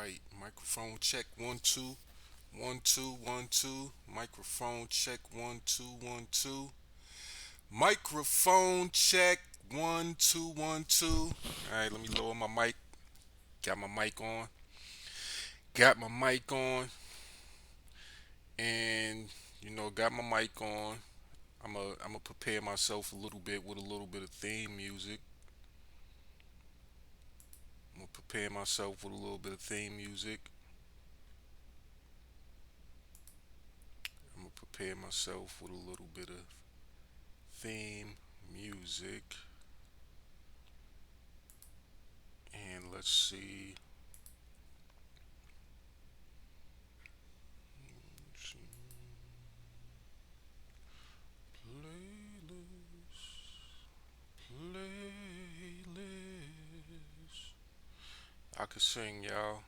right, microphone check 1 2 1 2 1 2. Microphone check 1 2 1 2. Microphone check 1 2 1 2. All right, let me lower my mic. Got my mic on. Got my mic on, and got my mic on. I'm gonna prepare myself a little bit with a little bit of theme music. I'm gonna prepare myself with a little bit of theme music. I'm gonna prepare myself with a little bit of theme music. And let's see. Playlist. Playlist. I could sing, y'all.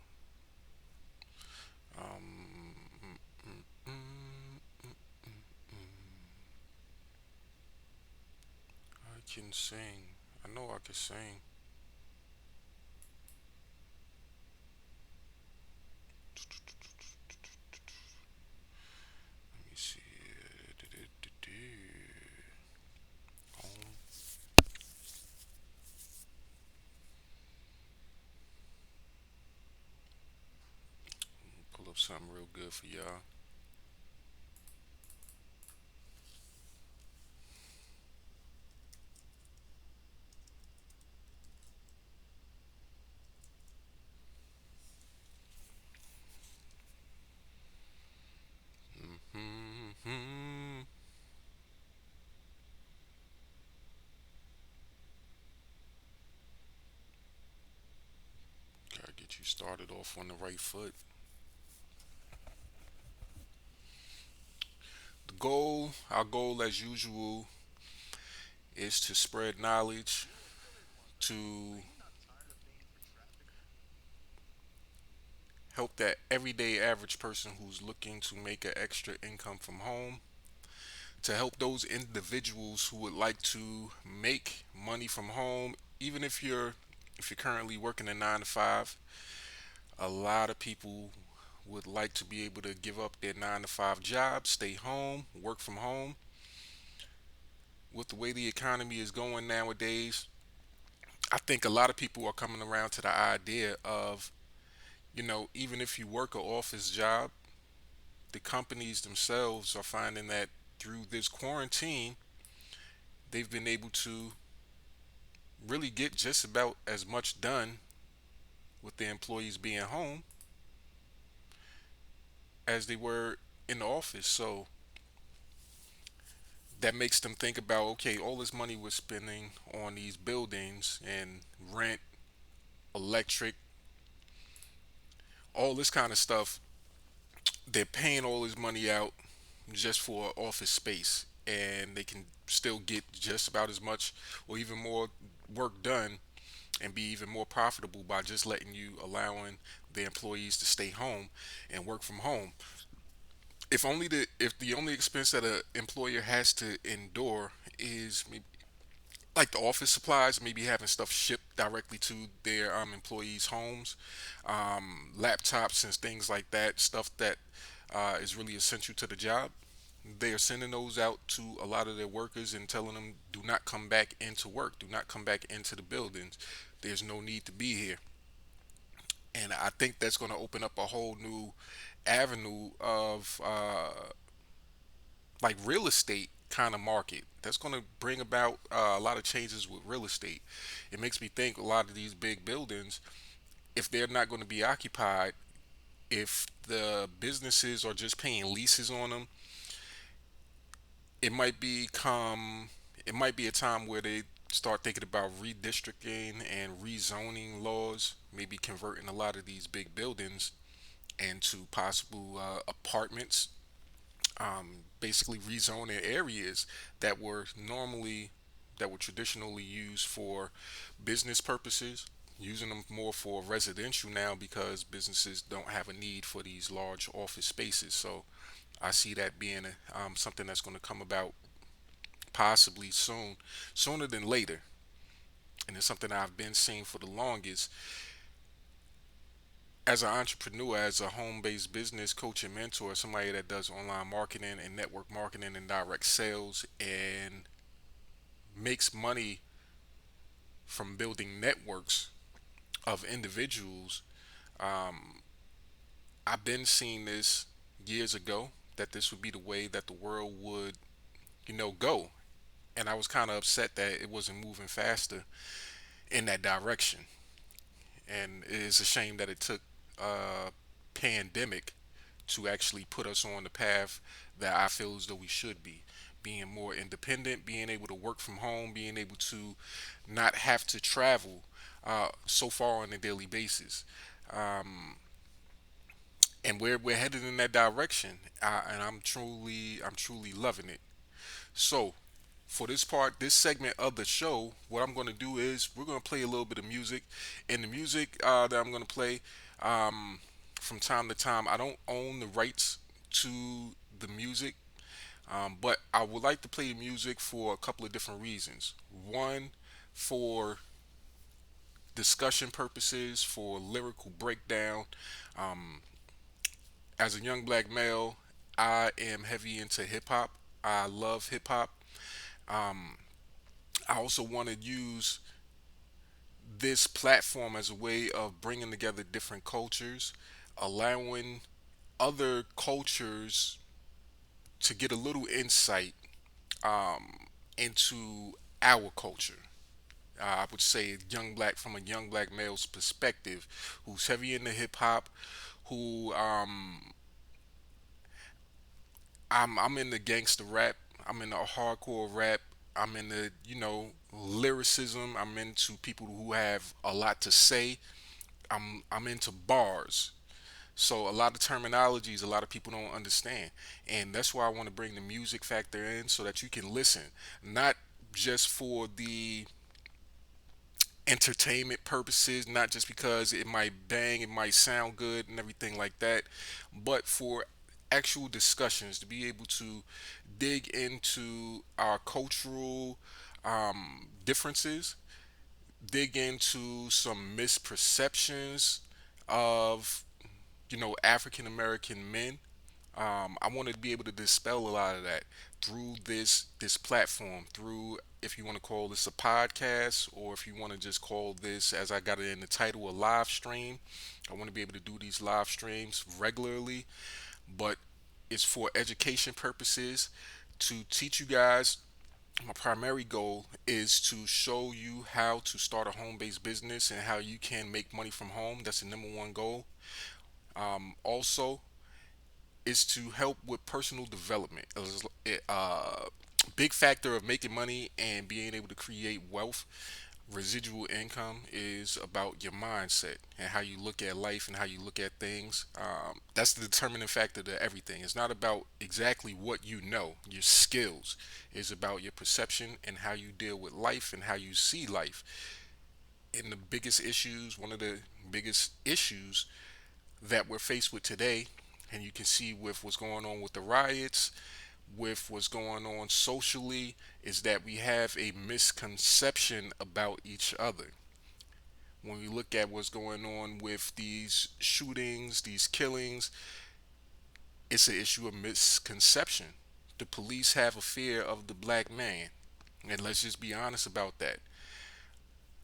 Um, mm, mm, mm, I can sing. I know I can sing. Let me see. Home. Pull up something real good for y'all. Mm-hmm. Gotta get you started off on the right foot. Our goal as usual, is to spread knowledge, to help that everyday average person who's looking to make an extra income from home, to help those individuals who would like to make money from home, even if you're currently working a 9 to 5. A lot of people would like to be able to give up their 9 to 5 job, stay home, work from home. With the way the economy is going nowadays, I think a lot of people are coming around to the idea of, even if you work an office job, the companies themselves are finding that through this quarantine, they've been able to really get just about as much done with the employees being home as they were in the office. So that makes them think about, okay, all this money we're spending on these buildings and rent, electric, all this kind of stuff, they're paying all this money out just for office space, and they can still get just about as much or even more work done and be even more profitable by just letting you allowing the employees to stay home and work from home. If the only expense that an employer has to endure is maybe like the office supplies, maybe having stuff shipped directly to their employees' homes, laptops and things like that, stuff that is really essential to the job. They are sending those out to a lot of their workers and telling them, do not come back into work, do not come back into the buildings. There's no need to be here. And I think that's going to open up a whole new avenue of like real estate kind of market. That's going to bring about a lot of changes with real estate. It makes me think a lot of these big buildings, if they're not going to be occupied, if the businesses are just paying leases on them, it might become it might be a time where they start thinking about redistricting and rezoning laws, maybe converting a lot of these big buildings into possible apartments, basically rezoning areas that were normally that were traditionally used for business purposes, using them more for residential now because businesses don't have a need for these large office spaces. So I see that being something that's going to come about possibly soon, sooner than later. And it's something I've been seeing for the longest. as an entrepreneur, as a home-based business coach and mentor, somebody that does online marketing and network marketing and direct sales and makes money from building networks of individuals, I've been seeing this years ago that this would be the way that the world would, go. And I was kind of upset that it wasn't moving faster in that direction. And it is a shame that it took a pandemic to actually put us on the path that I feel as though we should be. Being more independent, being able to work from home, being able to not have to travel so far on a daily basis. Um, and we're headed in that direction, and I'm truly loving it. So, for this part, this segment of the show, what I'm going to do is we're going to play a little bit of music, and the music that I'm going to play from time to time, I don't own the rights to the music, but I would like to play the music for a couple of different reasons. One, for discussion purposes, for lyrical breakdown. Um, as a young black male, I am heavy into hip hop. I love hip hop. Um, I also want to use this platform as a way of bringing together different cultures, allowing other cultures to get a little insight into our culture. I would say young black from a young black male's perspective, who's heavy into hip hop, who I'm in the gangster rap. I'm in the hardcore rap. I'm in the lyricism. I'm into people who have a lot to say. I'm into bars. So a lot of terminologies a lot of people don't understand. And that's why I want to bring the music factor in so that you can listen. Not just for the entertainment purposes, not just because it might bang, it might sound good and everything like that, but for actual discussions to be able to dig into our cultural differences, dig into some misperceptions of African American men. I wanted to be able to dispel a lot of that through this platform, through, if you want to call this a podcast, or if you want to just call this, as I got it in the title, a live stream. I want to be able to do these live streams regularly, but it's for education purposes to teach you guys. My primary goal is to show you how to start a home-based business and how you can make money from home. That's the number one goal. Also, is to help with personal development. Big factor of making money and being able to create wealth. Residual income is about your mindset and how you look at life and how you look at things. That's the determining factor to everything. It's not about exactly what you know, your skills. It's about your perception and how you deal with life and how you see life. And the biggest issues, one of the biggest issues that we're faced with today, and you can see with what's going on with the riots, with what's going on socially, is that we have a misconception about each other. When we look at what's going on with these shootings, these killings, it's an issue of misconception. The police have a fear of the black man. And let's just be honest about that.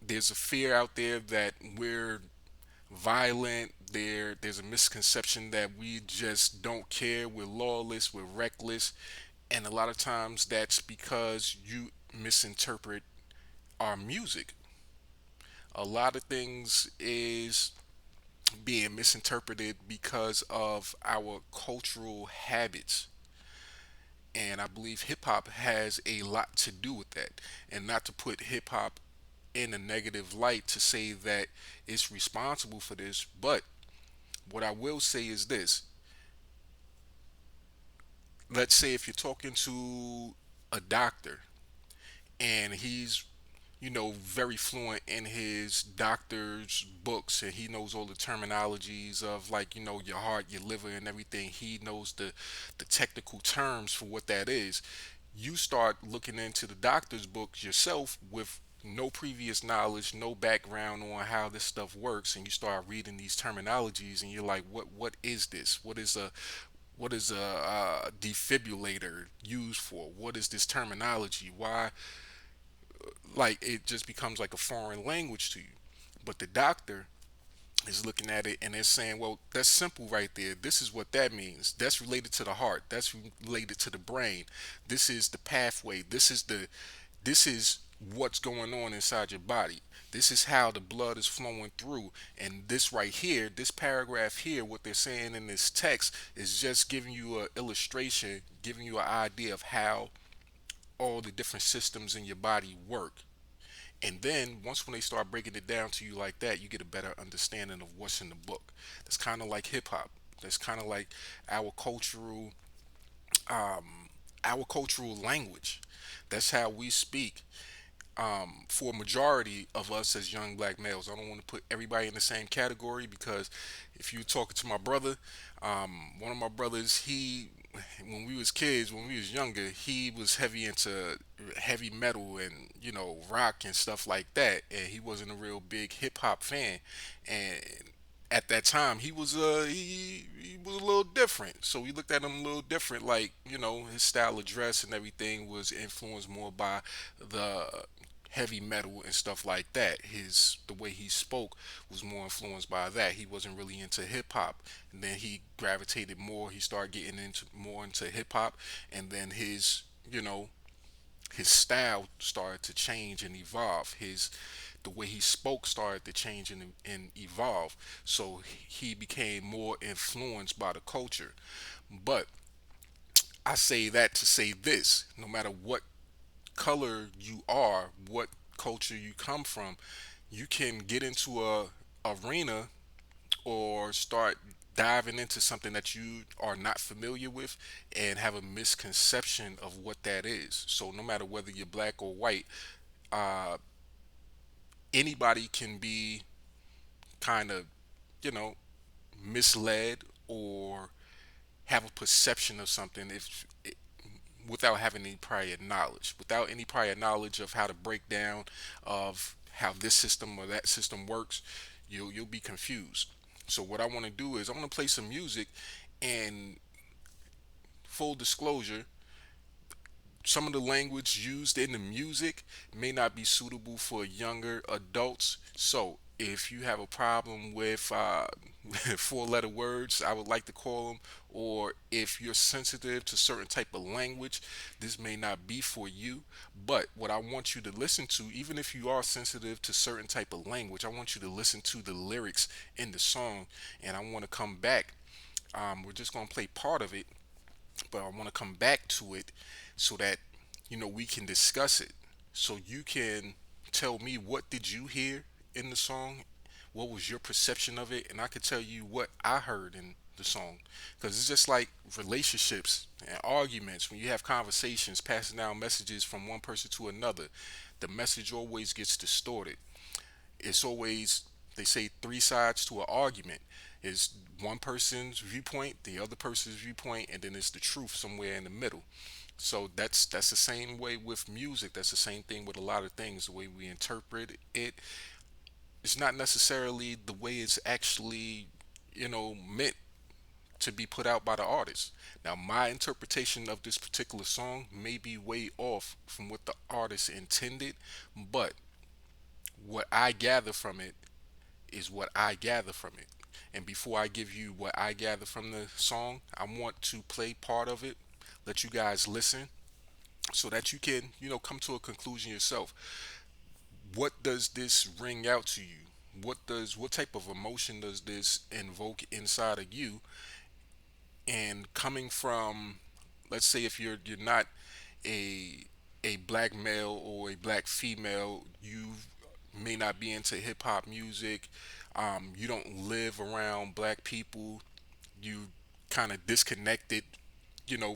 There's a fear out there that we're violent. There's a misconception that we just don't care. We're lawless. We're reckless, and a lot of times that's because you misinterpret our music. A lot of things is being misinterpreted because of our cultural habits. And I believe hip hop has a lot to do with that. And not to put hip hop in a negative light to say that it's responsible for this, but what I will say is this. Let's say if you're talking to a doctor and he's very fluent in his doctor's books, and he knows all the terminologies of, like, your heart, your liver, and everything. He knows the technical terms for what that is. You start looking into the doctor's books yourself with no previous knowledge, no background on how this stuff works, and you start reading these terminologies, and you're like, what is this? What is a defibrillator used for? What is this terminology? Why? Like it just becomes like a foreign language to you. But the doctor is looking at it and they're saying, well, that's simple right there. This is what that means. That's related to the heart. That's related to the brain. This is the pathway. This is what's going on inside your body. This is how the blood is flowing through. And this right here, this paragraph here, what they're saying in this text is just giving you an illustration, giving you an idea of how all the different systems in your body work. And then once when they start breaking it down to you like that, you get a better understanding of what's in the book. That's kind of like hip hop. That's kind of like our cultural our cultural language. That's how we speak. For a majority of us as young black males, I don't want to put everybody in the same category because if you're talking to my brother, one of my brothers, he when we was kids, when we was younger, he was heavy into heavy metal and rock and stuff like that, and he wasn't a real big hip hop fan. And at that time, he was a little different, so we looked at him a little different. Like his style of dress and everything was influenced more by the heavy metal and stuff like that. The way he spoke was more influenced by that. He wasn't really into hip hop, and then he gravitated more. He started getting into more into hip hop, and then his style started to change and evolve. His The way he spoke started to change and evolve. So he became more influenced by the culture. But I say that to say this: no matter what color you are, what culture you come from, you can get into a arena or start diving into something that you are not familiar with and have a misconception of what that is. So no matter whether you're black or white, uh, anybody can be kind of, you know, misled or have a perception of something if without having any prior knowledge, without any prior knowledge of how to break down of how this system or that system works, you'll be confused. So what I want to do is I want to play some music, and full disclosure, some of the language used in the music may not be suitable for younger adults. So if you have a problem with four-letter words, I would like to call them, or if you're sensitive to certain type of language, this may not be for you. But what I want you to listen to, even if you are sensitive to certain type of language, I want you to listen to the lyrics in the song, and I want to come back. We're just gonna play part of it, but I want to come back to it so that we can discuss it. So you can tell me, what did you hear in the song? What was your perception of it? And I could tell you what I heard in the song. Because it's just like relationships and arguments. When you have conversations, passing down messages from one person to another, the message always gets distorted. It's always, they say, three sides to an argument. It's one person's viewpoint, the other person's viewpoint, and then it's the truth somewhere in the middle. So that's the same way with music. That's the same thing with a lot of things. The way we interpret it, it's not necessarily the way it's actually, meant to be put out by the artist. Now, my interpretation of this particular song may be way off from what the artist intended, but what I gather from it is what I gather from it. And before I give you what I gather from the song, I want to play part of it, let you guys listen, so that you can, come to a conclusion yourself. What does this ring out to you? What type of emotion does this invoke inside of you? And coming from, let's say, if you're not a black male or a black female, you may not be into hip hop music. You don't live around black people. You kind of disconnected,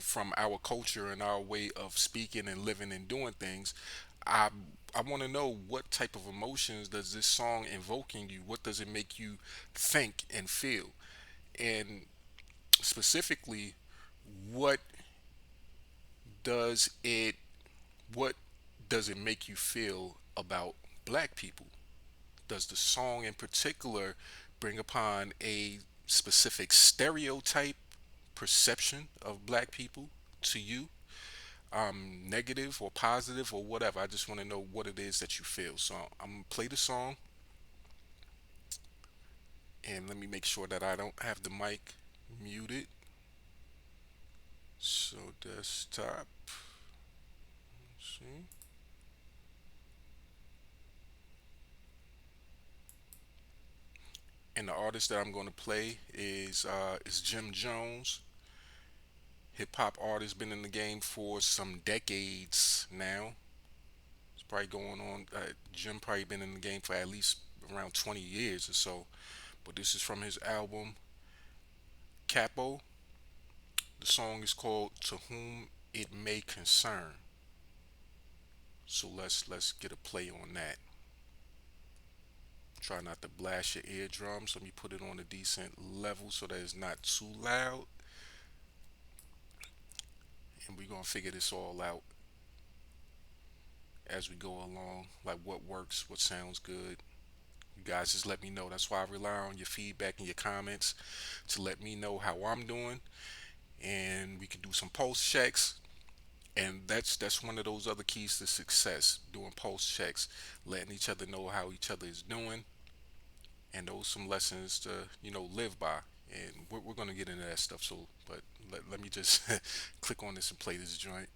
from our culture and our way of speaking and living and doing things. I I want to know, what type of emotions does this song invoke in you? What does it make you think and feel? And specifically, what does it what does it make you feel about black people? Does the song in particular bring upon a specific stereotype perception of black people to you? Negative or positive or whatever. I just want to know what it is that you feel. So I'm gonna play the song and let me make sure that I don't have the mic muted. So desktop. See. And the artist that I'm going to play is Jim Jones, hip hop artist, been in the game for some decades now. It's probably going on. Jim probably been in the game for at least around 20 years or so. But this is from his album Capo. The song is called "To Whom It May Concern." So let's get a play on that. Try not to blast your eardrums. Let me put it on a decent level so that it's not too loud. And we're gonna figure this all out as we go along. Like what works, what sounds good. You guys just let me know. That's why I rely on your feedback and your comments to let me know how I'm doing. And we can do some pulse checks. And that's one of those other keys to success. Doing pulse checks, letting each other know how each other is doing, and those some lessons to live by. And we're gonna get into that stuff. So, but let me just click on this and play this joint.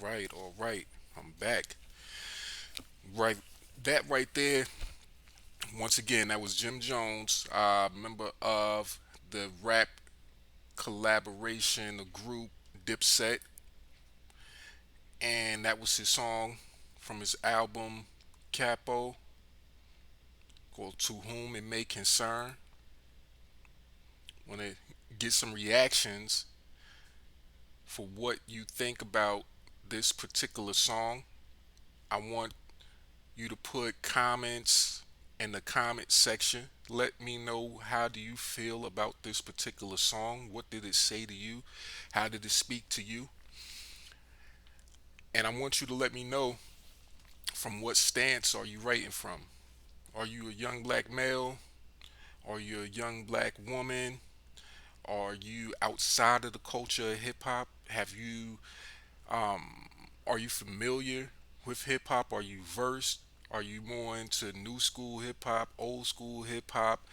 right, all right. I'm back. Right, that right there. Once again, that was Jim Jones, member of the rap collaboration, the group Dipset, and that was his song from his album Capo called "To Whom It May Concern." Want to get some reactions for what you think about this particular song. I want you to put comments in the comment section. Let me know, how do you feel about this particular song? What did it say to you? How did it speak to you? And I want you to let me know, from what stance are you writing from? Are you a young black male? Are you a young black woman? Are you outside of the culture of hip hop? Have you are you familiar with hip hop? Are you versed? Are you more into new school hip hop, old school hip hop?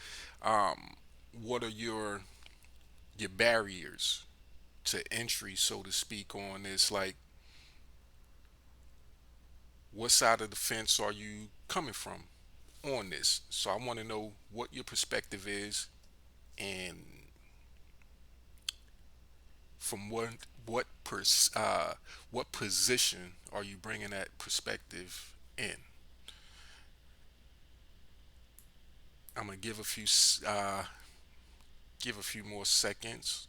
Um, what are your barriers to entry, so to speak, on this? Like, what side of the fence are you coming from on this? So I want to know what your perspective is, and from what position are you bringing that perspective in? I'm gonna give a few more seconds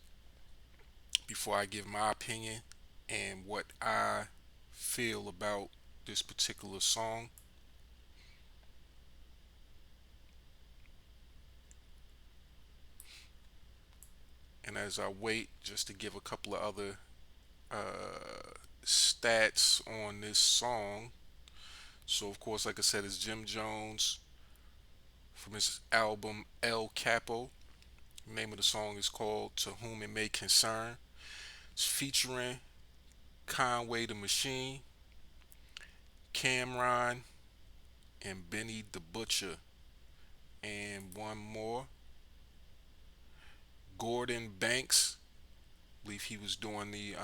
before I give my opinion and what I feel about this particular song. And as I wait, just to give a couple of other stats on this song. So, of course, like I said, it's Jim Jones from his album El Capo. The name of the song is called "To Whom It May Concern." It's featuring Conway the Machine, Cameron, and Benny the Butcher, and one more, Gordon Banks. I believe he was doing the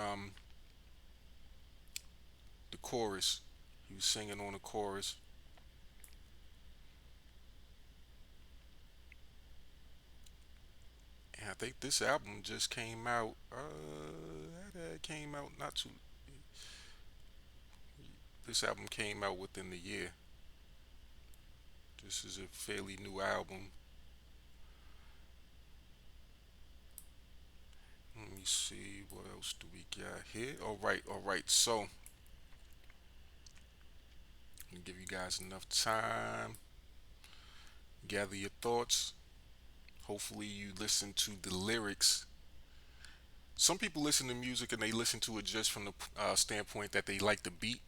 chorus. He was singing on the chorus. And I think this album just came out. That came out not too. This album came out within the year. This is a fairly new album. Let me see, what else do we got here. All right, all right. So, I'm gonna give you guys enough time. Gather your thoughts. Hopefully, you listen to the lyrics. Some people listen to music and they listen to it just from the standpoint that they like the beat.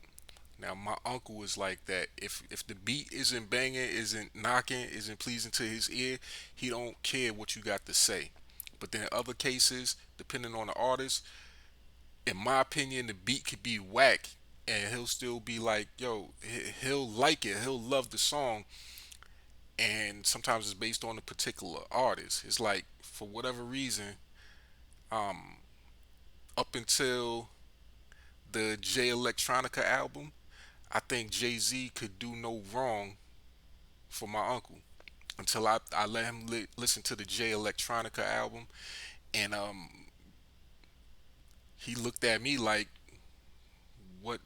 Now, my uncle is like that. If the beat isn't banging, isn't knocking, isn't pleasing to his ear, he don't care what you got to say. But then in other cases, depending on the artist, in my opinion, the beat could be whack, and he'll still be like, "Yo," he'll like it, he'll love the song, and sometimes it's based on a particular artist. It's like, for whatever reason, um, up until the J Electronica album, I think Jay Z could do no wrong for my uncle until I let him listen to the J Electronica album, and he looked at me like, what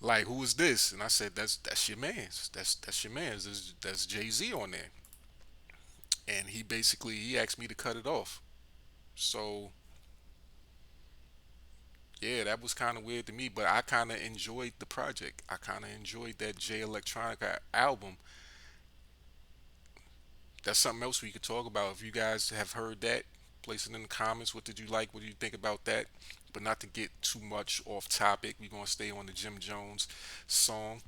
like, who is this? And I said, that's your man's. That's your man's. That's Jay Z on there. And he basically he asked me to cut it off. So yeah, that was kind of weird to me, but I kind of enjoyed the project. I kind of enjoyed that J Electronica album. That's something else we could talk about. If you guys have heard that, place it in the comments. What did you like? What do you think about that? But not to get too much off topic, we're gonna stay on the Jim Jones song.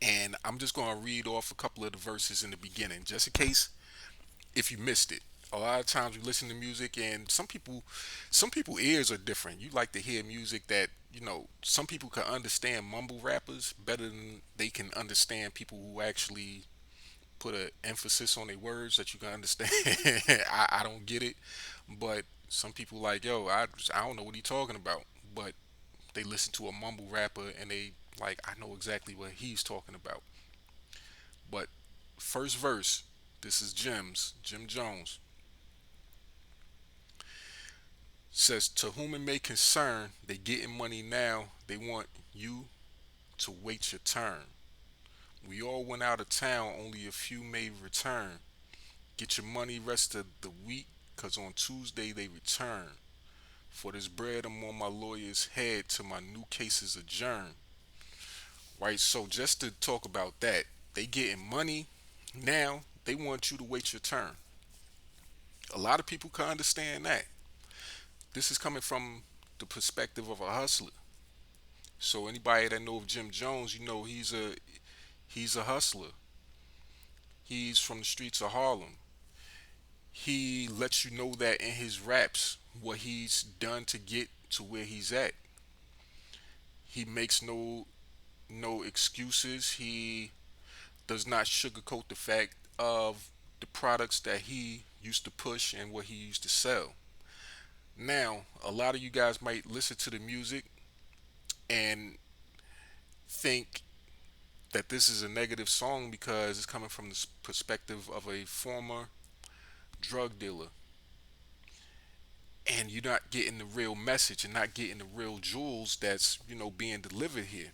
And I'm just gonna read off a couple of the verses in the beginning, just in case if you missed it. A lot of times we listen to music, and some people ears are different. You like to hear music that, some people can understand mumble rappers better than they can understand people who actually put an emphasis on their words that you can understand. I don't get it, but some people like, yo, I don't know what he talking about. But They listen to a mumble rapper and they like, I know exactly what he's talking about. But first verse, this is Jim Jones says, "To whom it may concern, they getting money now. They want you to wait your turn. We all went out of town, only a few may return. Get your money rest of the week, 'cause on Tuesday they return. For this bread, I'm on my lawyer's head till my new case is adjourned." Right? So just to talk about that, they getting money now. They want you to wait your turn. A lot of people can understand that. This is coming from the perspective of a hustler. So anybody that know of Jim Jones, you know he's a hustler. He's from the streets of Harlem. He lets you know that in his raps what he's done to get to where he's at. He makes no excuses. He does not sugarcoat the fact of the products that he used to push and what he used to sell. Now, a lot of you guys might listen to the music and think that this is a negative song because it's coming from the perspective of a former drug dealer, and you're not getting the real message and not getting the real jewels that's being delivered here.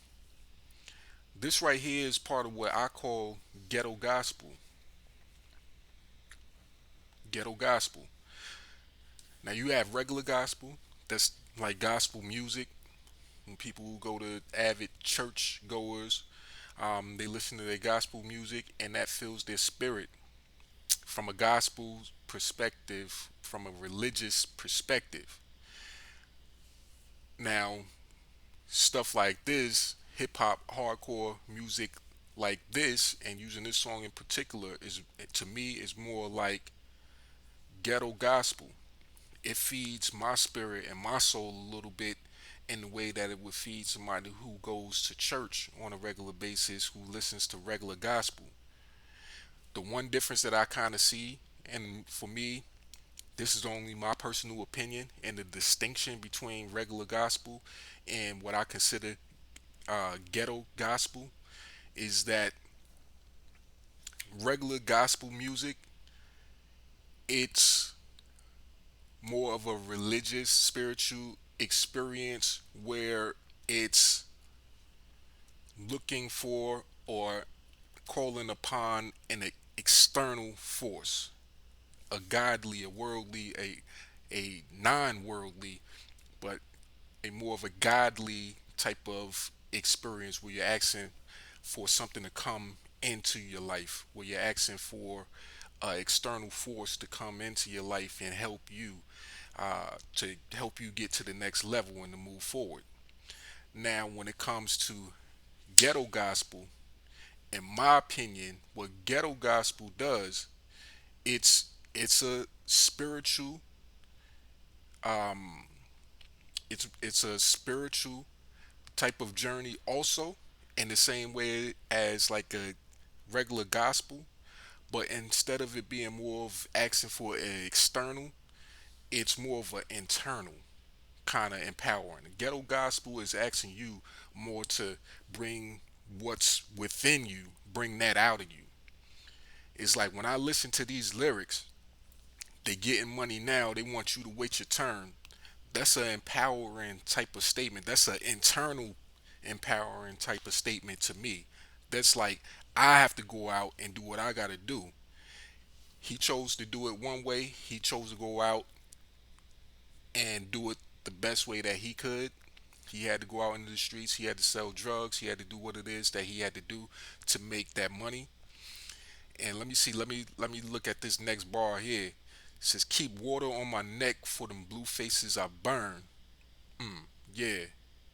This right here is part of what I call ghetto gospel. Ghetto gospel. Now you have regular gospel, that's like gospel music. When people who go to avid church goers, they listen to their gospel music, and that fills their spirit from a gospel perspective, from a religious perspective. Now, stuff like this, hip hop, hardcore music like this, and using this song in particular, is to me is more like ghetto gospel. It feeds my spirit and my soul a little bit in the way that it would feed somebody who goes to church on a regular basis, who listens to regular gospel. The one difference that I kind of see, and for me, this is only my personal opinion, and the distinction between regular gospel and what I consider ghetto gospel is that regular gospel music, it's more of a religious, spiritual experience where it's looking for or calling upon an external force, a godly, a worldly, a non-worldly, but a more of a godly type of experience where you're asking for something to come into your life, where you're asking for an external force to come into your life and to help you get to the next level and to move forward. Now, when it comes to ghetto gospel, in my opinion, what ghetto gospel does, it's a spiritual, um, it's a spiritual type of journey also, in the same way as like a regular gospel, but instead of it being more of asking for an external, it's more of an internal kind of empowering. The ghetto gospel is asking you more to bring what's within you, bring that out of you. It's like when I listen to these lyrics, they getting money now, they want you to wait your turn. That's an empowering type of statement. That's an internal empowering type of statement to me. That's like, I have to go out and do what I got to do. He chose to do it one way. He chose to go out and do it the best way that he could. He had to go out into the streets. He had to sell drugs. He had to do what it is that he had to do to make that money. And let me see. Let me look at this next bar here. It says, "Keep water on my neck for them blue faces I burn." Yeah,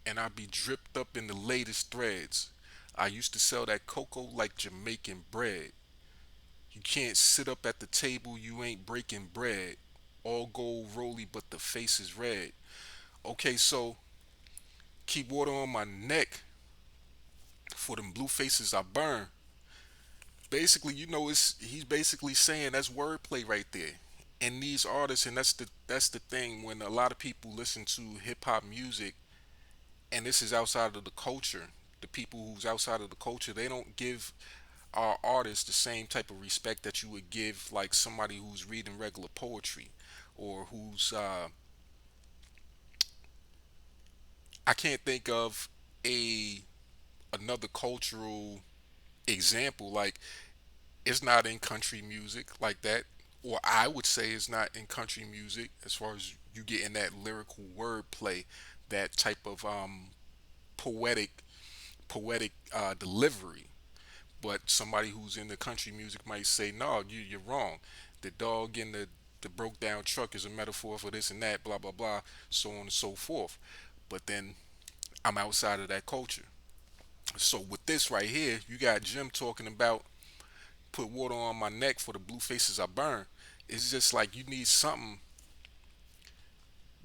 and I be dripped up in the latest threads. I used to sell that cocoa like Jamaican bread. You can't sit up at the table, you ain't breaking bread. All gold roly, but the face is red. Okay, so keep water on my neck for them blue faces I burn. Basically, it's he's basically saying that's wordplay right there. And these artists, and that's the thing when a lot of people listen to hip hop music and this is outside of the culture. The people who's outside of the culture, they don't give our artists the same type of respect that you would give like somebody who's reading regular poetry, or who's I can't think of a another cultural example. Like, it's not in country music like that, or I would say it's not in country music as far as you getting that lyrical wordplay, that type of poetic delivery. But somebody who's in the country music might say, no, you're wrong. The dog in the broke down truck is a metaphor for this and that, blah blah blah, so on and so forth. But then I'm outside of that culture. So with this right here, you got Jim talking about put water on my neck for the blue faces I burn. It's just like you need something.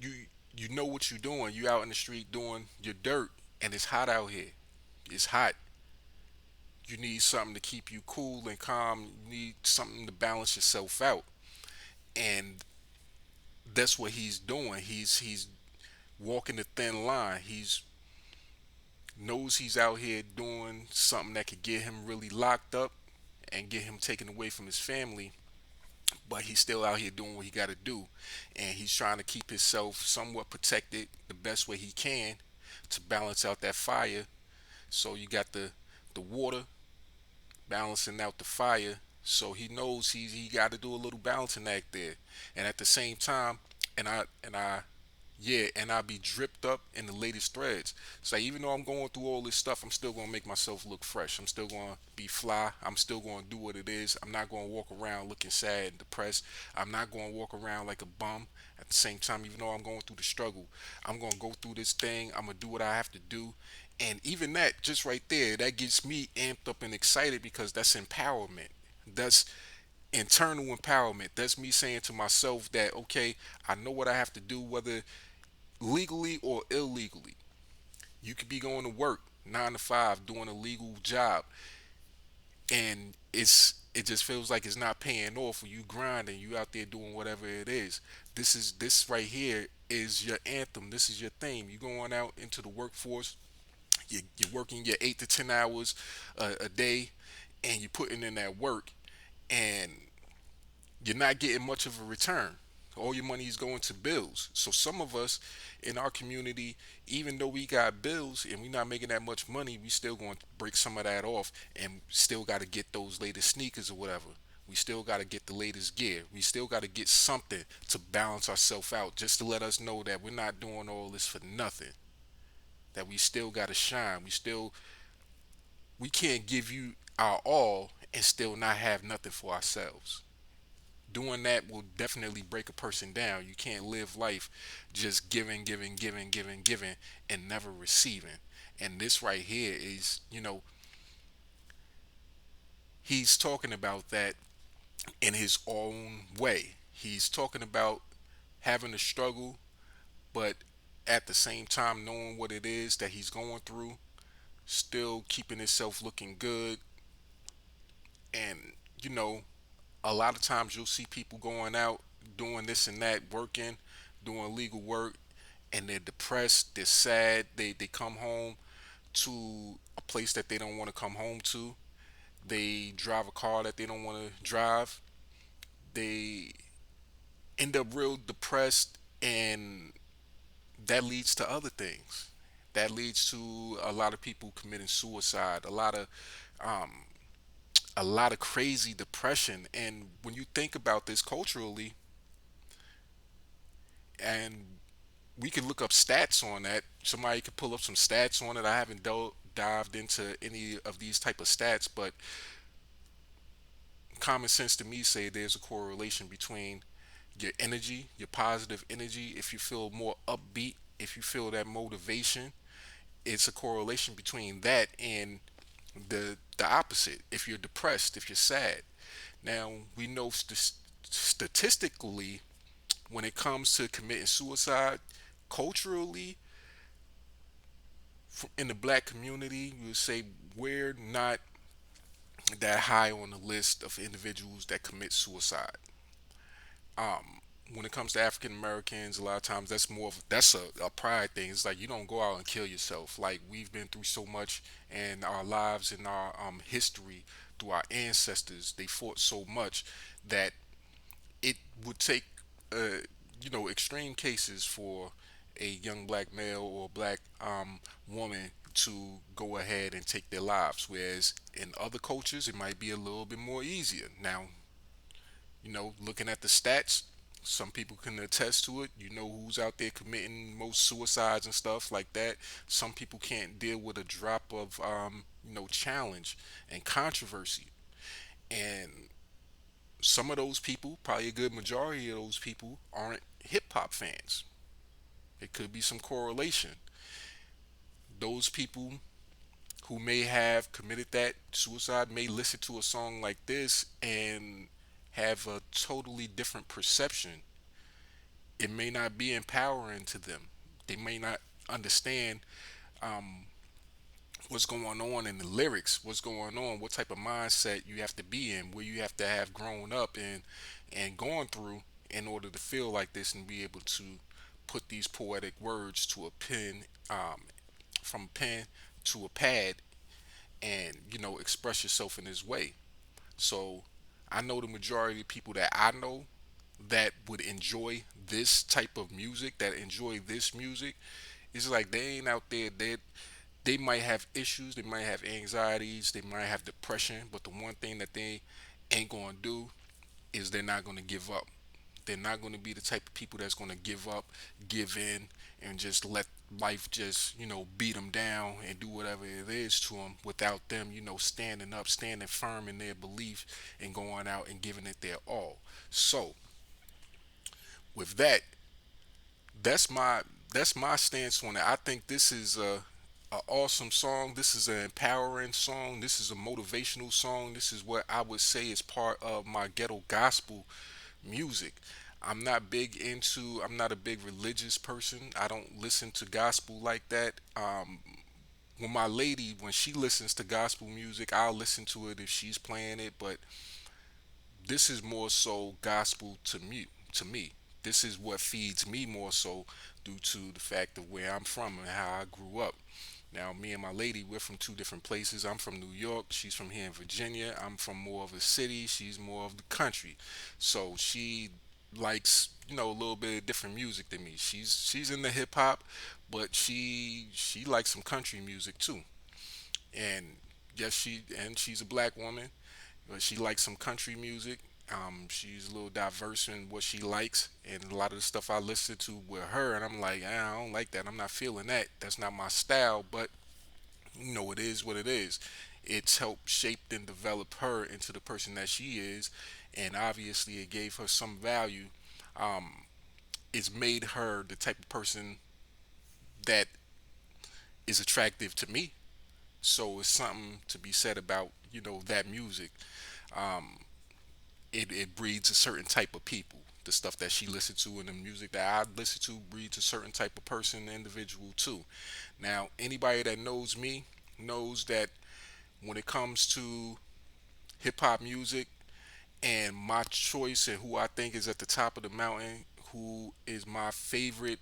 You you know what you're doing. You out in the street doing your dirt, and it's hot out here. It's hot. You need something to keep you cool and calm. You need something to balance yourself out, and that's what he's doing. He's walking the thin line. He's knows he's out here doing something that could get him really locked up and get him taken away from his family, but he's still out here doing what he got to do, and he's trying to keep himself somewhat protected the best way he can to balance out that fire. So you got the water balancing out the fire, so he knows he got to do a little balancing act there, and at the same time, and I yeah, and I be dripped up in the latest threads. So even though I'm going through all this stuff, I'm still gonna make myself look fresh. I'm still gonna be fly. I'm still gonna do what it is. I'm not gonna walk around looking sad and depressed. I'm not gonna walk around like a bum. At the same time, even though I'm going through the struggle, I'm gonna go through this thing. I'm gonna do what I have to do. And even that, just right there, that gets me amped up and excited because that's empowerment. That's internal empowerment. That's me saying to myself that, okay, I know what I have to do, whether legally or illegally. You could be going to work 9 to 5 doing a legal job, and it just feels like it's not paying off. When you grinding, you out there doing whatever it is. This right here is your anthem. This is your theme. You going out into the workforce. You're working your 8 to 10 hours a day, and you're putting in that work, and you're not getting much of a return. All your money is going to bills. So some of us in our community, even though we got bills and we're not making that much money, we still going to break some of that off and still got to get those latest sneakers or whatever. We still got to get the latest gear. We still got to get something to balance ourselves out, just to let us know that we're not doing all this for nothing. That we still got to shine. We can't give you our all and still not have nothing for ourselves. Doing that will definitely break a person down. You can't live life just giving, giving, giving, giving, giving, and never receiving. And this right here is, he's talking about that in his own way. He's talking about having a struggle, but at the same time knowing what it is that he's going through, still keeping himself looking good. And, you know, a lot of times you'll see people going out doing this and that, working, doing legal work, and they're depressed, they're sad, they come home to a place that they don't want to come home to. They drive a car that they don't want to drive. They end up real depressed, and that leads to other things. That leads to a lot of people committing suicide, um, a lot of crazy depression. And when you think about this culturally, and we can look up stats on that. Somebody could pull up some stats on it. I haven't dived into any of these type of stats, but common sense to me say there's a correlation between your energy, your positive energy. If you feel more upbeat, if you feel that motivation, it's a correlation between that and the opposite. If you're depressed, if you're sad. Now we know statistically, when it comes to committing suicide, culturally, in the black community, you would say we're not that high on the list of individuals that commit suicide. when it comes to African Americans, a lot of times that's a pride thing. It's like you don't go out and kill yourself. Like we've been through so much in our lives, in our history, through our ancestors. They fought so much that it would take, uh, extreme cases for a young black male or black woman to go ahead and take their lives. Whereas in other cultures, it might be a little bit more easier. Now, looking at the stats, some people can attest to it. You know who's out there committing most suicides and stuff like that. Some people can't deal with a drop of, challenge and controversy. And some of those people, probably a good majority of those people, aren't hip hop fans. It could be some correlation. Those people who may have committed that suicide may listen to a song like this and have a totally different perception. It may not be empowering to them. They may not understand um, what's going on in the lyrics, what's going on, what type of mindset you have to be in, where you have to have grown up and gone through in order to feel like this and be able to put these poetic words to a pen, from a pen to a pad, and express yourself in this way. So I know the majority of people that I know that would enjoy this type of music, that enjoy this music, it's like they ain't out there. They might have issues, they might have anxieties, they might have depression, but the one thing that they ain't gonna do is they're not gonna give up. They're not gonna be the type of people that's gonna give up, give in, and just let life just beat them down and do whatever it is to them without them standing up, standing firm in their belief, and going out and giving it their all. So with that, that's my that's my stance on it. I think this is a awesome song. This is an empowering song. This is a motivational song. This is what I would say is part of my ghetto gospel music. I'm not a big religious person. I don't listen to gospel like that. When my lady, when she listens to gospel music, I'll listen to it if she's playing it, but this is more so gospel to me. This is what feeds me more so due to the fact of where I'm from and how I grew up. Now, me and my lady, we're from two different places. I'm from New York. She's from here in Virginia. I'm from more of a city. She's more of the country. So she likes, a little bit of different music than me. She's into hip hop, but she likes some country music too. And yes, she's a black woman, but she likes some country music. She's a little diverse in what she likes, and a lot of the stuff I listen to with her, and I'm like, I don't like that. I'm not feeling that. That's not my style. But it is what it is. It's helped shape and develop her into the person that she is, and obviously it gave her some value. Um, it's made her the type of person that is attractive to me. So it's something to be said about that music. Um, it breeds a certain type of people. The stuff that she listened to and the music that I listen to breeds a certain type of person, individual too. Now, anybody that knows me knows that when it comes to hip hop music and my choice and who I think is at the top of the mountain, who is my favorite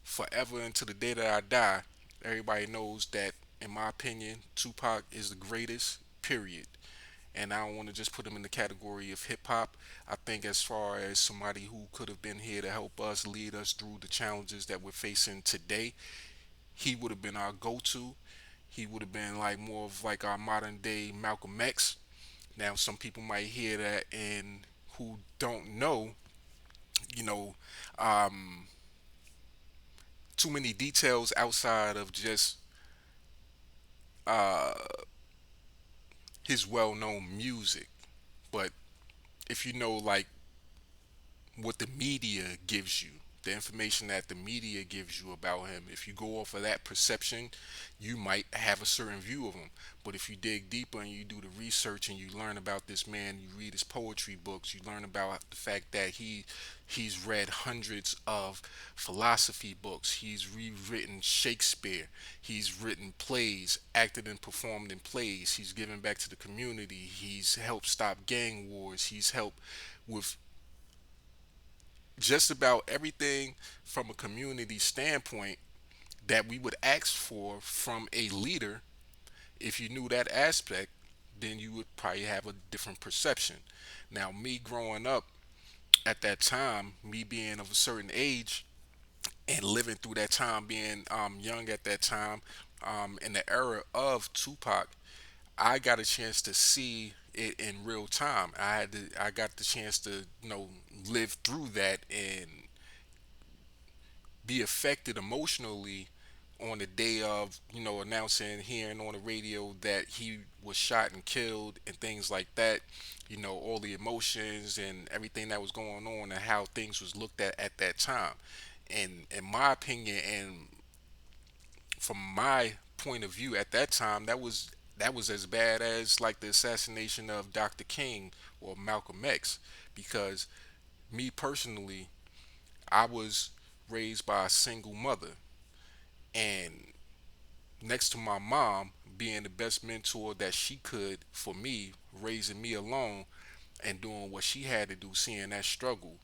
forever until the day that I die, everybody knows that, in my opinion, Tupac is the greatest, period. And I don't want to just put him in the category of hip hop. I think as far as somebody who could have been here to help us, lead us through the challenges that we're facing today, he would have been our go-to. He would have been like more of like our modern day Malcolm X. Now some people might hear that and who don't know, you know, um, too many details outside of just uh, his well-known music. But if you know like what the media gives you, the information that the media gives you about him. If you go off of that perception, you might have a certain view of him. But if you dig deeper and you do the research and you learn about this man, you read his poetry books, you learn about the fact that he's read hundreds of philosophy books. He's rewritten Shakespeare. He's written plays, acted and performed in plays. He's given back to the community. He's helped stop gang wars. He's helped with just about everything from a community standpoint that we would ask for from a leader. If you knew that aspect, then you would probably have a different perception. Now, me growing up at that time, me being of a certain age and living through that time, being young at that time, in the era of Tupac, I got a chance to see it in real time. I got the chance to live through that and be affected emotionally on the day of announcing, hearing on the radio that he was shot and killed and things like that. All the emotions and everything that was going on and how things was looked at that time. And in my opinion, and from my point of view at that time, that was as bad as like the assassination of Dr. King or Malcolm X, because me personally, I was raised by a single mother, and next to my mom being the best mentor that she could for me, raising me alone and doing what she had to do, seeing that struggle.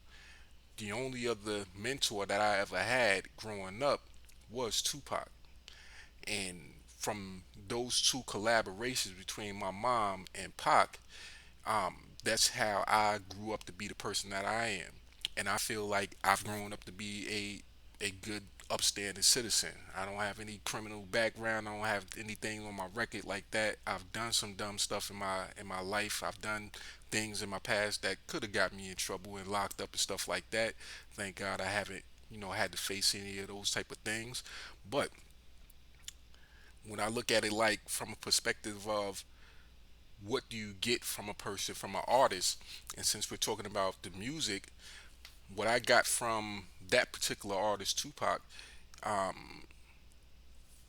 The only other mentor that I ever had growing up was Tupac. And from those two collaborations between my mom and Pac, that's how I grew up to be the person that I am. And I feel like I've grown up to be a good upstanding citizen. I don't have any criminal background. I don't have anything on my record like that. I've done some dumb stuff in my life. I've done things in my past that could have got me in trouble and locked up and stuff like that. Thank God I haven't, had to face any of those type of things. But when I look at it like from a perspective of what do you get from a person, from an artist, and since we're talking about the music, what I got from that particular artist, Tupac,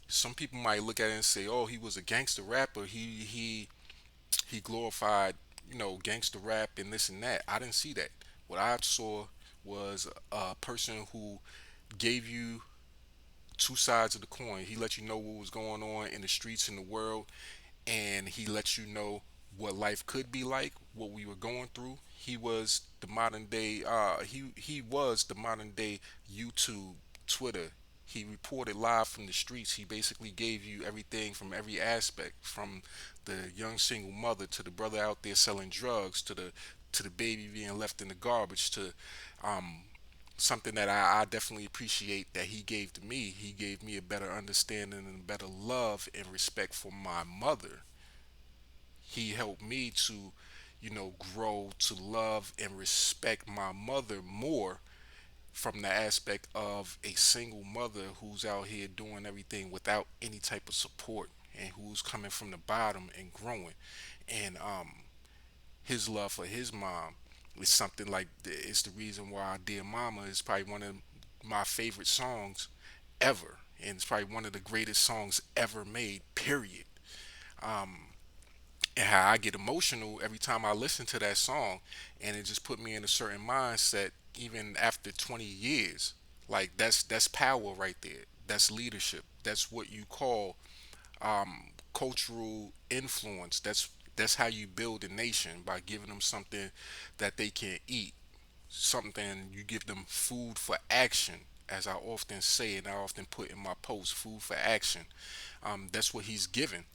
some people might look at it and say, "Oh, he was a gangster rapper. He glorified, gangster rap and this and that." I didn't see that. What I saw was a person who gave you two sides of the coin. He let you know what was going on in the streets in the world, and he lets you know what life could be like, what we were going through. He was the modern day. He was the modern day YouTube, Twitter. He reported live from the streets. He basically gave you everything from every aspect, from the young single mother to the brother out there selling drugs to the baby being left in the garbage to um, something that I definitely appreciate that he gave to me. He gave me a better understanding and a better love and respect for my mother. He helped me to, grow to love and respect my mother more from the aspect of a single mother who's out here doing everything without any type of support and who's coming from the bottom and growing. And his love for his mom is something like it's the reason why Dear Mama is probably one of my favorite songs ever. And it's probably one of the greatest songs ever made, period. And how I get emotional every time I listen to that song, and it just put me in a certain mindset even after 20 years. Like that's power right there. That's leadership. That's what you call cultural influence. That's how you build a nation, by giving them something that they can eat, something you give them food for action. As I often say and I often put in my post, food for action. That's what he's given,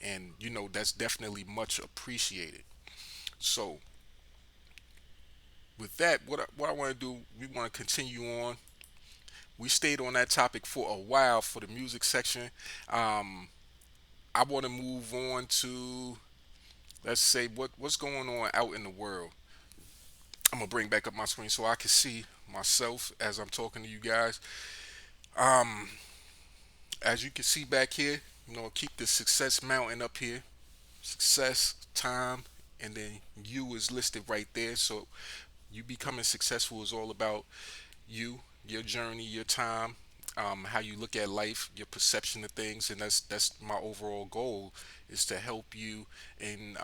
and that's definitely much appreciated. So with that, what I want to do, we want to continue on. We stayed on that topic for a while for the music section. um, I want to move on to, let's say, what's going on out in the world. I'm gonna bring back up my screen so I can see myself as I'm talking to you guys. um, as you can see back here, keep the success mountain up here. Success, time, and then you is listed right there. So you becoming successful is all about you, your journey, your time, how you look at life, your perception of things, and that's my overall goal, is to help you in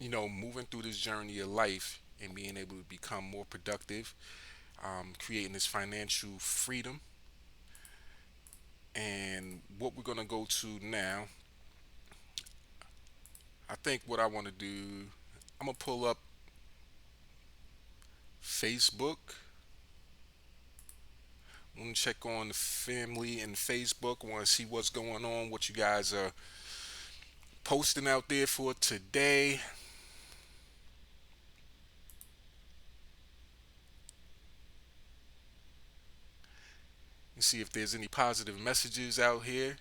moving through this journey of life and being able to become more productive, creating this financial freedom. And what we're gonna go to now, I think what I want to do, I'm gonna pull up Facebook. I'm gonna check on the family and Facebook. I want to see what's going on, what you guys are posting out there for today, and see if there's any positive messages out here.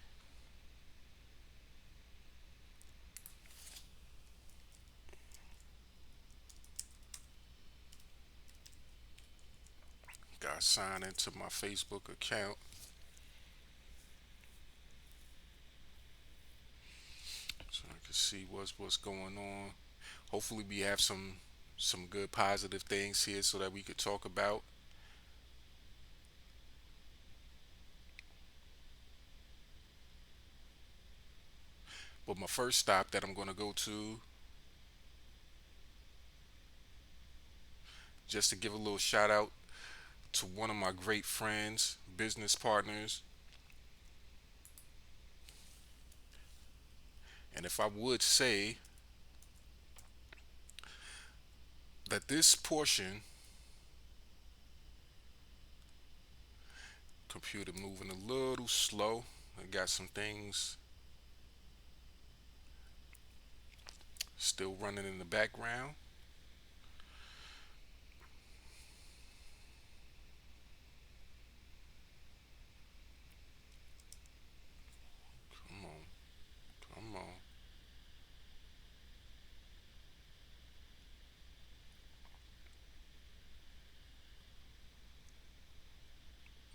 Got signed into my Facebook account so I can see what's going on. Hopefully, we have some good positive things here so that we could talk about. But my first stop that I'm gonna go to, just to give a little shout out to one of my great friends, business partners, and if I would say that this portion, computer moving a little slow. I got some things still running in the background. Come on, come on.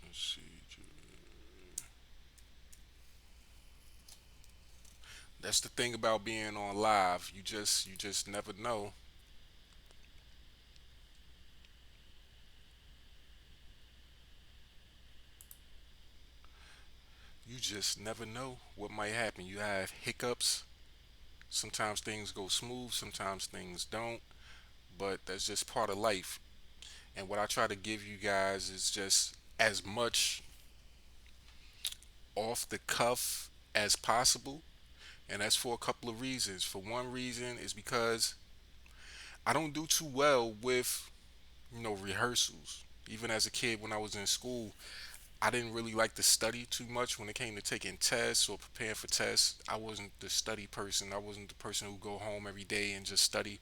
Let's see. That's the thing about being on live. You just never know. You just never know what might happen. You have hiccups. Sometimes things go smooth, sometimes things don't, but that's just part of life. And what I try to give you guys is just as much off the cuff as possible. And that's for a couple of reasons. For one reason is because I don't do too well with, rehearsals. Even as a kid when I was in school, I didn't really like to study too much when it came to taking tests or preparing for tests. I wasn't the study person. I wasn't the person who go home every day and just study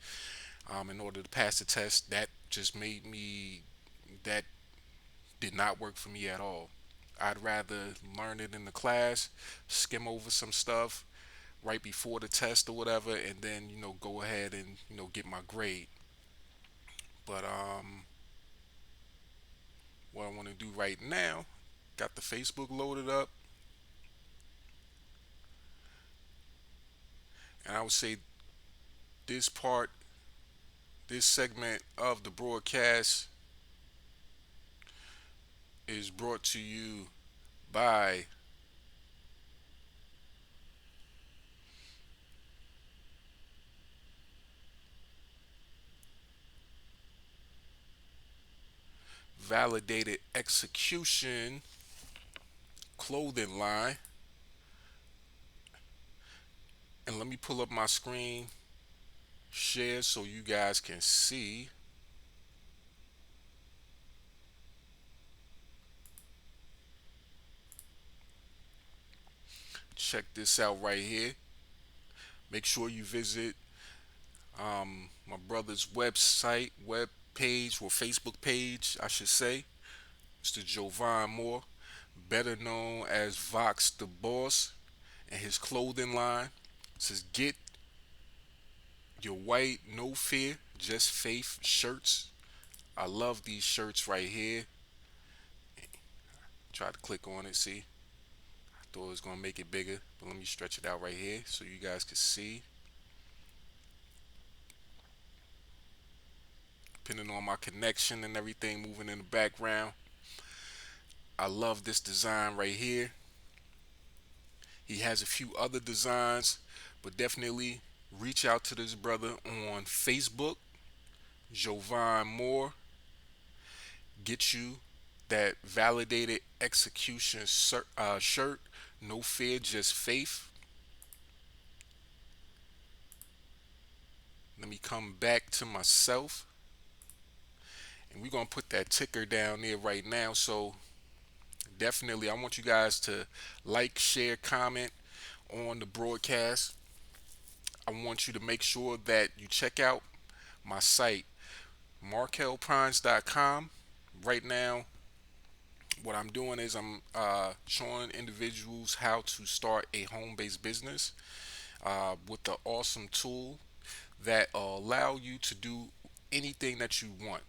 in order to pass the test. That just made me, that did not work for me at all. I'd rather learn it in the class, skim over some stuff right before the test or whatever, and then go ahead and get my grade. But what I want to do right now, got the Facebook loaded up, and I would say this part, this segment of the broadcast is brought to you by Validated Execution clothing line. And let me pull up my screen share so you guys can see. Check this out right here. Make sure you visit my brother's web page or Facebook page, I should say. Mr. Jovan Moore, better known as Vox the Boss, and his clothing line. It says, "Get your white, no fear, just faith shirts." I love these shirts right here. Try to click on it, see. I thought it was gonna make it bigger, but let me stretch it out right here so you guys can see. Depending on my connection and everything moving in the background, I love this design right here. He has a few other designs, but definitely reach out to this brother on Facebook, Jovan Moore. Get you that validated execution shirt. No fear, just faith. Let me come back to myself. And we're gonna put that ticker down there right now. So definitely, I want you guys to like, share, comment on the broadcast. I want you to make sure that you check out my site, markelprines.com. Right now, what I'm doing is I'm showing individuals how to start a home-based business with the awesome tool that allow you to do anything that you want.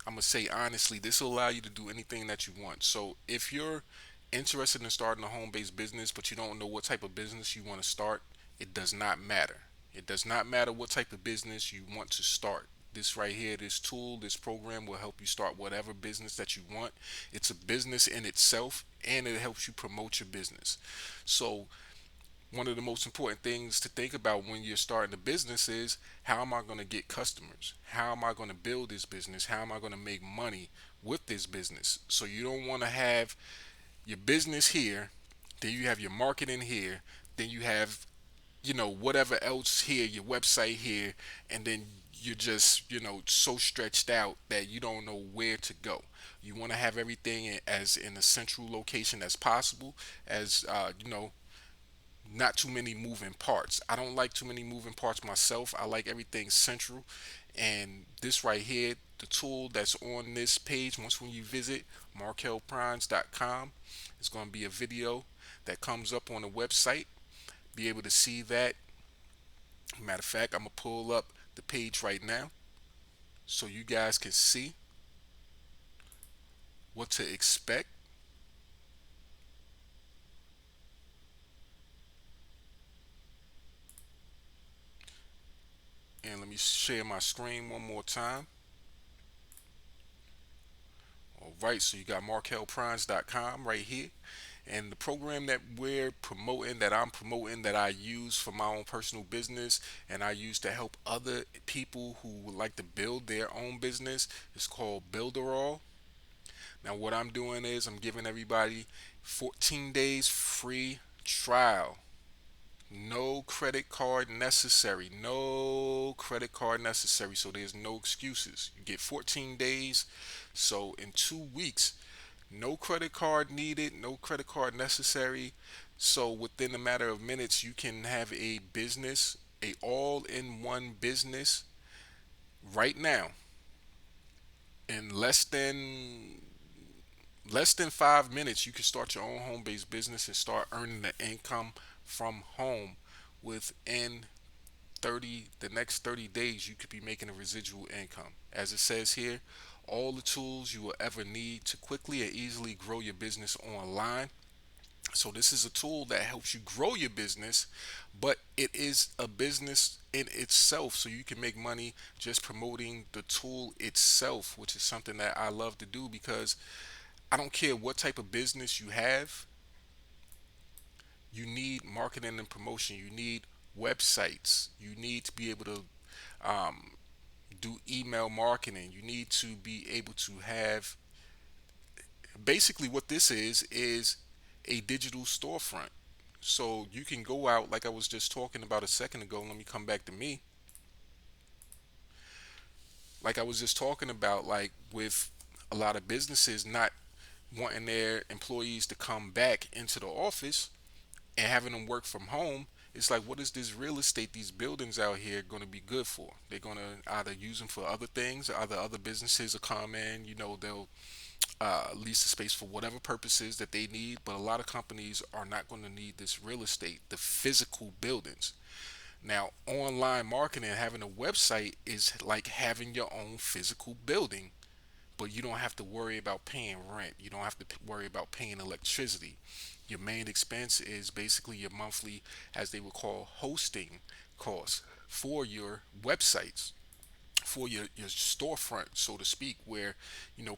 I'm gonna say honestly, this will allow you to do anything that you want. So if you're interested in starting a home-based business, but you don't know what type of business you want to start, it does not matter. It does not matter what type of business you want to start. This right here, this tool, this program will help you start whatever business that you want. It's a business in itself, and it helps you promote your business. So one of the most important things to think about when you're starting a business is, how am I going to get customers? How am I going to build this business? How am I going to make money with this business? So you don't want to have your business here, then you have your marketing here, then you have, whatever else here, your website here, and then you're just, so stretched out that you don't know where to go. You want to have everything as in a central location as possible, as not too many moving parts. I don't like too many moving parts myself. I like everything central. And this right here, the tool that's on this page, once when you visit markelprines.com, it's going to be a video that comes up on the website. Be able to see that. Matter of fact, I'm going to pull up the page right now so you guys can see what to expect. And let me share my screen one more time. All right, so you got markelprines.com right here. And the program that we're promoting, that I'm promoting, that I use for my own personal business and I use to help other people who would like to build their own business, is called Builderall. Now, what I'm doing is I'm giving everybody 14 days free trial. No credit card necessary. No credit card necessary. So there's no excuses. You get 14 days. So in 2 weeks, no credit card needed, no credit card necessary. So within a matter of minutes, you can have a business, a all-in-one business right now. In less than 5 minutes, you can start your own home-based business and start earning the income from home. Within the next 30 days, you could be making a residual income. As it says here, all the tools you will ever need to quickly and easily grow your business online. So this is a tool that helps you grow your business, but it is a business in itself. So you can make money just promoting the tool itself, which is something that I love to do, because I don't care what type of business you have, you need marketing and promotion. You need websites. You need to be able to um, do email marketing. You need to be able to have, basically what this is a digital storefront. So you can go out, like I was just talking about a second ago. Let me come back to me. Like I was just talking about, like with a lot of businesses not wanting their employees to come back into the office and having them work from home. It's like, what is this real estate, these buildings out here, going to be good for? They're going to either use them for other things, or other businesses will come in. They'll lease the space for whatever purposes that they need. But a lot of companies are not going to need this real estate, the physical buildings. Now, online marketing, having a website, is like having your own physical building, but you don't have to worry about paying rent. You don't have to worry about paying electricity. Your main expense is basically your monthly, as they would call, hosting costs for your websites, for your storefront, so to speak, where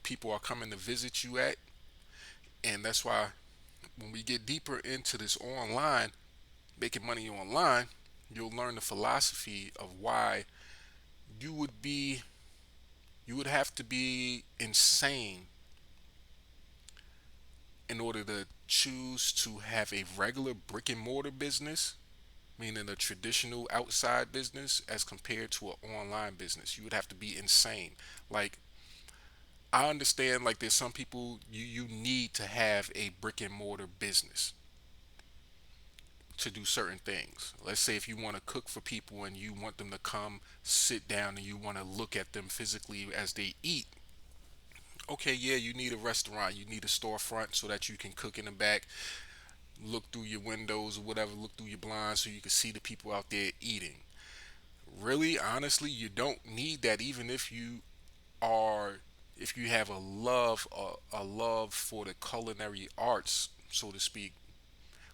people are coming to visit you at. And that's why when we get deeper into this online, making money online, you'll learn the philosophy of why you would be you would have to be insane in order to choose to have a regular brick and mortar business, meaning a traditional outside business, as compared to an online business. You would have to be insane. Like, I understand like there's some people you need to have a brick and mortar business to do certain things. Let's say if you want to cook for people and you want them to come sit down and you want to look at them physically as they eat. Okay, yeah, you need a restaurant, you need a storefront so that you can cook in the back, look through your windows or whatever, look through your blinds so you can see the people out there eating. Really, honestly, you don't need that even are if you have a love for the culinary arts, so to speak,